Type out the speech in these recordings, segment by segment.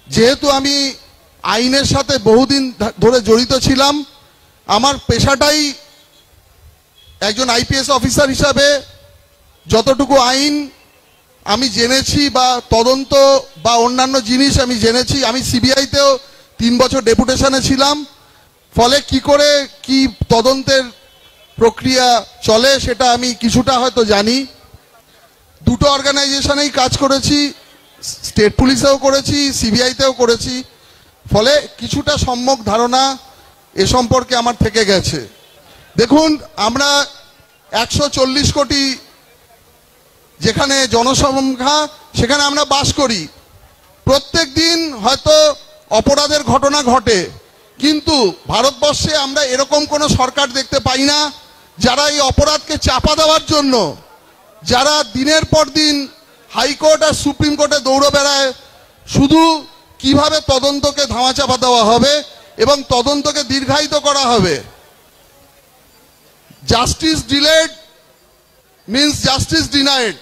যেহেতু আমি আইনের সাথে বহুদিন ধরে জড়িত ছিলাম, আমার পেশাটাই একজন আইপিএস অফিসার হিসাবে যতটুকু আইন আমি জেনেছি বা তদন্ত বা অন্যান্য জিনিস আমি জেনেছি, আমি সিবিআইতেও 3 বছর ডেপুটেশনে ছিলাম, ফলে কি করে কি তদন্তের প্রক্রিয়া চলে সেটা আমি কিছুটা হয়তো জানি। দুটো অর্গানাইজেশনেই কাজ করেছি, স্টেট পুলিশেও করেছি, সিবিআইতেও করেছি, ফলে কিছুটা সম্যক ধারণা এ সম্পর্কে আমার থেকে গেছে। দেখুন, আমরা 140 কোটি যেখানে জনসংখ্যা, সেখানে আমরা বাস করি। প্রত্যেক দিন হয়তো অপরাধের ঘটনা ঘটে, কিন্তু ভারতবর্ষে আমরা এরকম কোনো সরকার দেখতে পাই না যারা এই অপরাধকে চাপা দেওয়ার জন্য, যারা দিনের পর দিন হাইকোর্ট আর সুপ্রিম কোর্টে দৌড়ে বেড়ায় শুধু কিভাবে তদন্তকে ধামাচাপা দেওয়া হবে এবং তদন্তকে দীর্ঘায়িত করা হবে। Justice delayed means justice denied.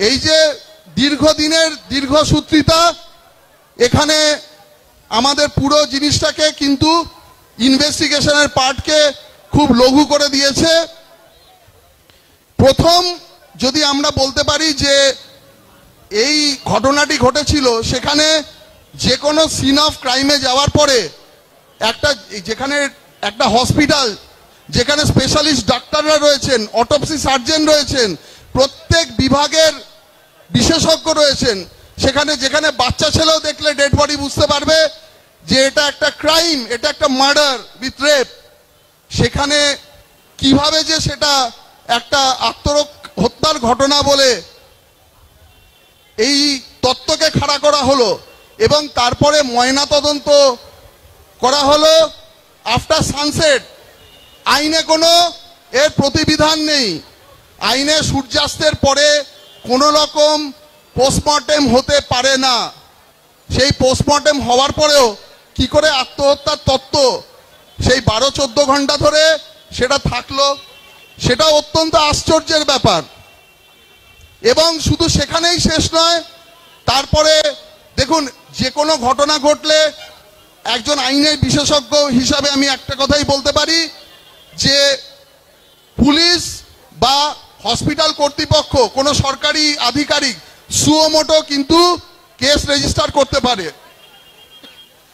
এই যে দীর্ঘদিনের দীর্ঘসূত্রিতা, এখানে আমাদের পুরো জিনিসটাকে কিন্তু ইনভেস্টিগেশনের পার্টকে খুব লঘু করে দিয়েছে। প্রথম যদি আমরা বলতে পারি যে এই ঘটনাটি ঘটেছিল, সেখানে যে কোনো সিন অফ ক্রাইমে যাওয়ার পরে যেখানে একটা হসপিটাল, যেখানে স্পেশালিস্ট ডাক্তাররা রয়েছেন, অটোপসি সার্জন রয়েছেন, প্রত্যেক বিভাগের বিশেষজ্ঞ রয়েছেন, যেখানে বাচ্চা ছেলেও দেখলে ডেড বডি বুঝতে পারবে যে এটা একটা ক্রাইম, এটা একটা মার্ডার উইথ রেপ। সেখানে কিভাবে যে সেটা একটা আত্মহত্যার ঘটনা বলে এই তত্ত্বকে খাড়া করা হলো এবং তারপরে ময়না তদন্ত করা হলো আফটার সানসেট। আইনে কোনো এর প্রতিবিধান নেই। আইনে সূর্যাস্তের পরে কোনো রকম পোস্টমর্টেম হতে পারে না। সেই পোস্টমর্টেম হওয়ার পরেও কি করে আত্মহত্যার তত্ত্ব সেই 12-14 ঘন্টা ধরে সেটা থাকলো, সেটা অত্যন্ত আশ্চর্যের ব্যাপার। এবং শুধু সেখানেই শেষ নয়, তারপরে দেখুন, যে কোনো ঘটনা ঘটলে একজন আইনের বিশেষজ্ঞ হিসাবে আমি একটা কথাই বলতে পারি যে পুলিশ বা হসপিটাল কর্তৃপক্ষ, কোনো সরকারি আধিকারিক সুমোটো কিন্তু কেস রেজিস্টার করতে পারে।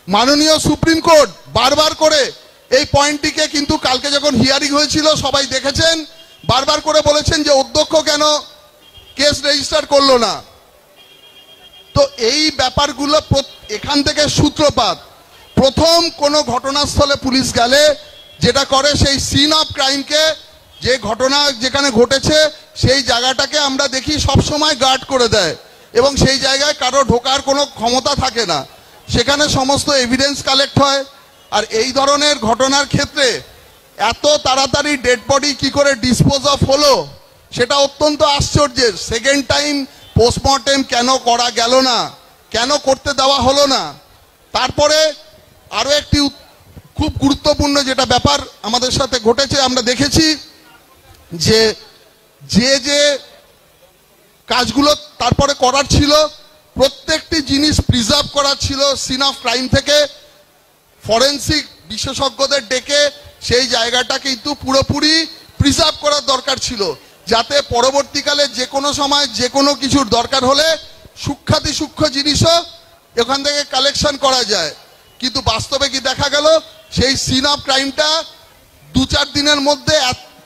মাননীয় সুপ্রিম কোর্ট বারবার করে এই পয়েন্টটিকে কিন্তু কালকে যখন হিয়ারিং হয়েছিল সবাই দেখেছেন, বারবার করে বলেছেন যে অধ্যক্ষ কেন কেস রেজিস্টার করলো না। তো এই ব্যাপারগুলো এখান থেকে সূত্রপাত। প্রথম কোনো ঘটনাস্থলে পুলিশ গেলে যেটা করে, সেই সিন অফ ক্রাইমকে, যে ঘটনা যেখানে ঘটেছে সেই জায়গাটাকে আমরা দেখি সব সময় গার্ড করে দেয় এবং সেই জায়গায় কারো ঢোকার কোনো ক্ষমতা থাকে না। সেখানে সমস্ত এভিডেন্স কালেক্ট হয়। আর এই ধরনের ঘটনার ক্ষেত্রে এত তাড়াতাড়ি ডেড বডি কি করে ডিসপোজ অফ হলো সেটা অত্যন্ত আশ্চর্যের। সেকেন্ড টাইম পোস্টমর্টেম কেন করা গেল না, কেন করতে দেওয়া হলো না? তারপরে আরো একটি খুব গুরুত্বপূর্ণ যেটা ব্যাপার আমাদের সাথে ঘটেছে, আমরা দেখেছি যে যে কাজগুলো তারপরে করার ছিল, প্রত্যেকটি জিনিস প্রিজার্ভ করার ছিল সিন অফ ক্রাইম থেকে। ফরেন্সিক বিশেষজ্ঞদের ডেকে সেই জায়গাটা কিন্তু পুরোপুরি প্রিজার্ভ করার দরকার ছিল, যাতে পরবর্তীকালে যে কোনো সময় যে কোনো কিছুর দরকার হলে সূক্ষ্মাতি সূক্ষ্ম জিনিসও এখান থেকে কালেকশন করা যায়। কিন্তু বাস্তবে কি দেখা গেল, সেই সিন অফ ক্রাইমটা 2-4 দিনের মধ্যে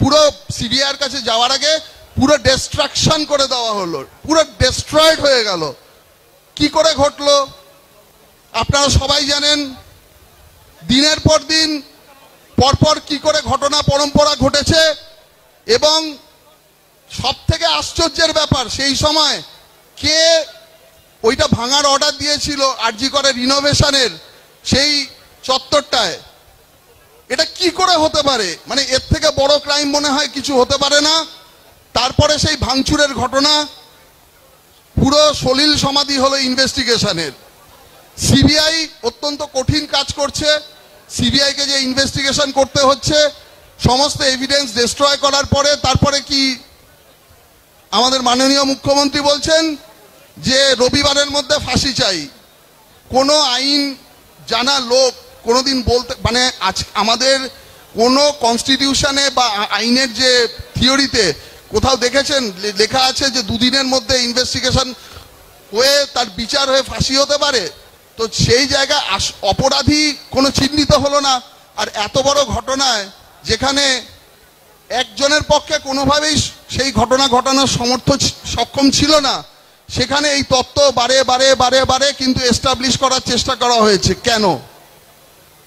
পুরো সিবিআইয়ের কাছে যাওয়ার আগে পুরো ডিস্ট্রাকশন করে দেওয়া হলো, পুরো ডিস্ট্রয়েড হয়ে গেল। কি করে ঘটলো আপনারা সবাই জানেন। দিনের পর দিন পরপর কি করে ঘটনা পরম্পরা ঘটেছে। এবং সব থেকে আশ্চর্যের ব্যাপার, সেই সময় কে ওইটা ভাঙার অর্ডার দিয়েছিল আরজি করে রিনোভেশনের সেই চত্বরটায়। এটা কি করে হতে পারে? মানে এর থেকে বড় ক্রাইম মনে হয় কিছু হতে পারে না। তারপরে সেই ভাঙচুরের ঘটনা, পুরো সলিল সমাধি হলো ইনভেস্টিগেশনের। সিবিআই অত্যন্ত কঠিন কাজ করছে। সিবিআইকে যে ইনভেস্টিগেশন করতে হচ্ছে, সমস্ত এভিডেন্স ডিস্ট্রয় করার পরে তারপরে কি আমাদের মাননীয় মুখ্যমন্ত্রী বলছেন যে রবিবারের মধ্যে ফাঁসি চাই, কোনো আইন জানা লোক কোনোদিন বলতে, মানে আজ আমাদের কোনো কনস্টিটিউশনে বা আইনের যে থিওরিতে কোথাও দেখেছেন লেখা আছে যে দুদিনের মধ্যে ইনভেস্টিগেশন হয়ে তার বিচার হয়ে ফাঁসি হতে পারে? তো সেই জায়গায় অপরাধী কোনো চিহ্নিত হলো না। আর এত বড় ঘটনায় যেখানে একজনের পক্ষে কোনোভাবেই সেই ঘটনা ঘটানোর সক্ষম ছিল না, সেখানে এই তত্ত্ব বারে বারে বারে বারে কিন্তু এস্টাবলিশ করার চেষ্টা করা হয়েছে।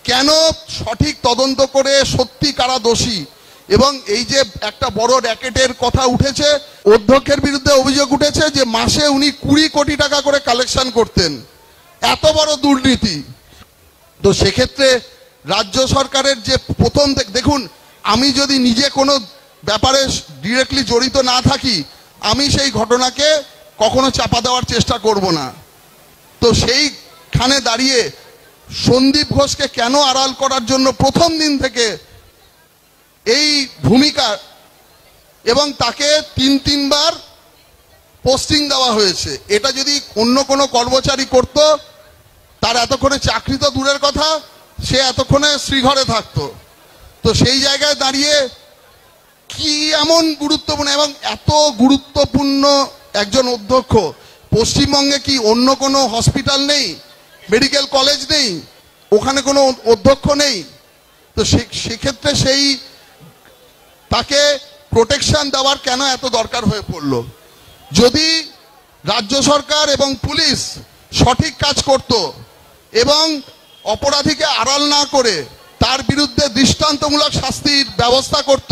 কেন সঠিক তদন্ত করে সত্যি কারা দোষী, এবং এই যে একটা বড় র্যাকেটের কথা উঠেছে, অধ্যক্ষের বিরুদ্ধে অভিযোগ উঠেছে যে মাসে উনি 20 কোটি টাকা করে কালেকশন করতেন, এত বড় দুর্নীতি। তো সেক্ষেত্রে রাজ্য সরকারের যে প্রথম, দেখুন, আমি যদি নিজে কোনো ব্যাপারে ডিরেক্টলি জড়িত না থাকি, আমি সেই ঘটনাকে কখনো চাপা দেওয়ার চেষ্টা করব না। তো সেইখানে দাঁড়িয়ে সন্দীপ ঘোষকে কেন আড়াল করার জন্য প্রথম দিন থেকে এই ভূমিকা, এবং তাকে 3-3বার পোস্টিং দেওয়া হয়েছে। এটা যদি অন্য কোনো কর্মচারী করত, তার এতক্ষণে চাকরি তো দূরের কথা, সে এতক্ষণে শ্রীঘরে থাকতো। তো সেই জায়গায় দাঁড়িয়ে কি এমন গুরুত্বপূর্ণ, এবং এত গুরুত্বপূর্ণ একজন অধ্যক্ষ, পশ্চিমবঙ্গে কি অন্য কোনো হসপিটাল নেই, মেডিকেল কলেজ নেই, ওখানে কোনো অধ্যক্ষ নেই? তো সেক্ষেত্রে সেই তাকে প্রোটেকশন দেওয়ার কেন এত দরকার হয়ে পড়ল? যদি রাজ্য সরকার এবং পুলিশ সঠিক কাজ করত এবং অপরাধীকে আড়াল না করে তার বিরুদ্ধে দৃষ্টান্তমূলক শাস্তির ব্যবস্থা করত,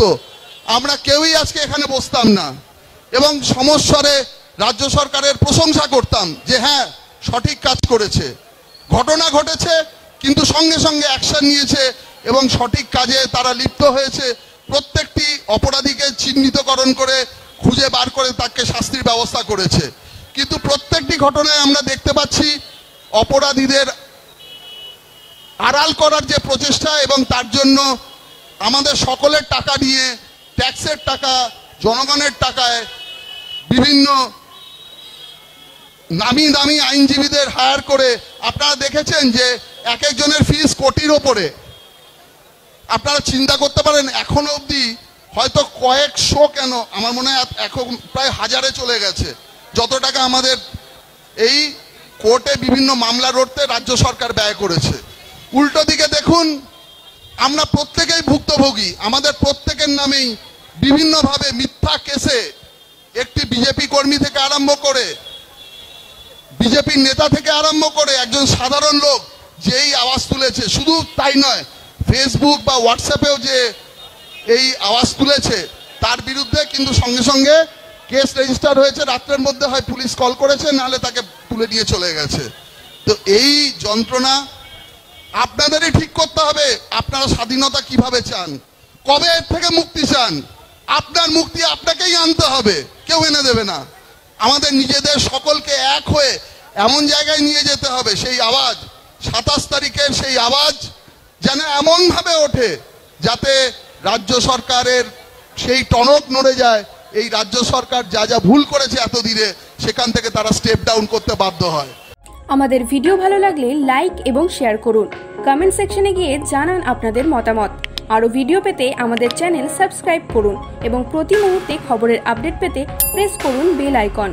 আমরা কেউই আজকে এখানে বসতাম না, এবং সমস্বরে রাজ্য সরকারের প্রশংসা করতাম যে হ্যাঁ সঠিক কাজ করেছে। ঘটনা ঘটেছে কিন্তু সঙ্গে সঙ্গে অ্যাকশন নিয়েছে এবং সঠিক কাজে তারা লিপ্ত হয়েছে। প্রত্যেকটি অপরাধীকে চিহ্নিতকরণ করে খুঁজে বার করে তাকে শাস্তির ব্যবস্থা করেছে। কিন্তু প্রত্যেকটি ঘটনায় আমরা দেখতে পাচ্ছি অপরাধীদের আড়াল করার যে প্রচেষ্টা, এবং তার জন্য আমাদের সকলের টাকা নিয়ে, ট্যাক্সের টাকা, জনগণের টাকায় বিভিন্ন নামি দামি আইনজীবীদের হায়ার করে, আপনারা দেখেছেন যে এক একজনের ফিস কোটির ওপরে। আপনারা চিন্তা করতে পারেন এখনো অবধি হয়তো কয়েকশো, কেন আমার মনে হয় এখন প্রায় 1000-এ চলে গেছে, যত টাকা আমাদের এই কোর্টে বিভিন্ন মামলা লড়তে রাজ্য সরকার ব্যয় করেছে। উল্টো দিকে দেখুন, আমরা প্রত্যেকেই ভুক্তভোগী, আমাদের প্রত্যেকের নামেই বিভিন্নভাবে মিথ্যা কেসে একটি বিজেপি কর্মী থেকে আরম্ভ করে, বিজেপির নেতা থেকে আরম্ভ করে একজন সাধারণ লোক যেই আওয়াজ তুলেছে, শুধু তাই নয়, ফেসবুক বা হোয়াটসঅ্যাপেও যে এই আওয়াজ তুলেছে তার বিরুদ্ধে কিন্তু সঙ্গে সঙ্গে কেস রেজিস্টার হয়েছে। রাত্রের মধ্যে হয় পুলিশ কল করেছে, নাহলে তাকে তুলে নিয়ে চলে গেছে। তো এই যন্ত্রণা আপনাদেরই ঠিক করতে হবে। আপনারা স্বাধীনতা কিভাবে চান, কবে এর থেকে মুক্তি চান? আপনার মুক্তি আপনাকেই আনতে হবে, কেউ এনে দেবে না। আমাদের নিজেদের সকলকে এক হয়ে এমন জায়গায় নিয়ে যেতে হবে, সেই আওয়াজ 27 তারিখের সেই আওয়াজ যেন এমনভাবে ওঠে যাতে রাজ্য সরকারের সেই টনক নড়ে যায়। এই রাজ্য সরকার যা যা ভুল করেছে এতদিনে, সেখান থেকে তারা স্টেপ ডাউন করতে বাধ্য হয়। আমাদের ভিডিও ভালো লাগলে লাইক এবং শেয়ার করুন। কমেন্ট সেকশনে গিয়ে জানান আপনাদের মতামত। আরও ভিডিও পেতে আমাদের চ্যানেল সাবস্ক্রাইব করুন এবং প্রতি মুহূর্তে খবরের আপডেট পেতে প্রেস করুন বেল আইকন।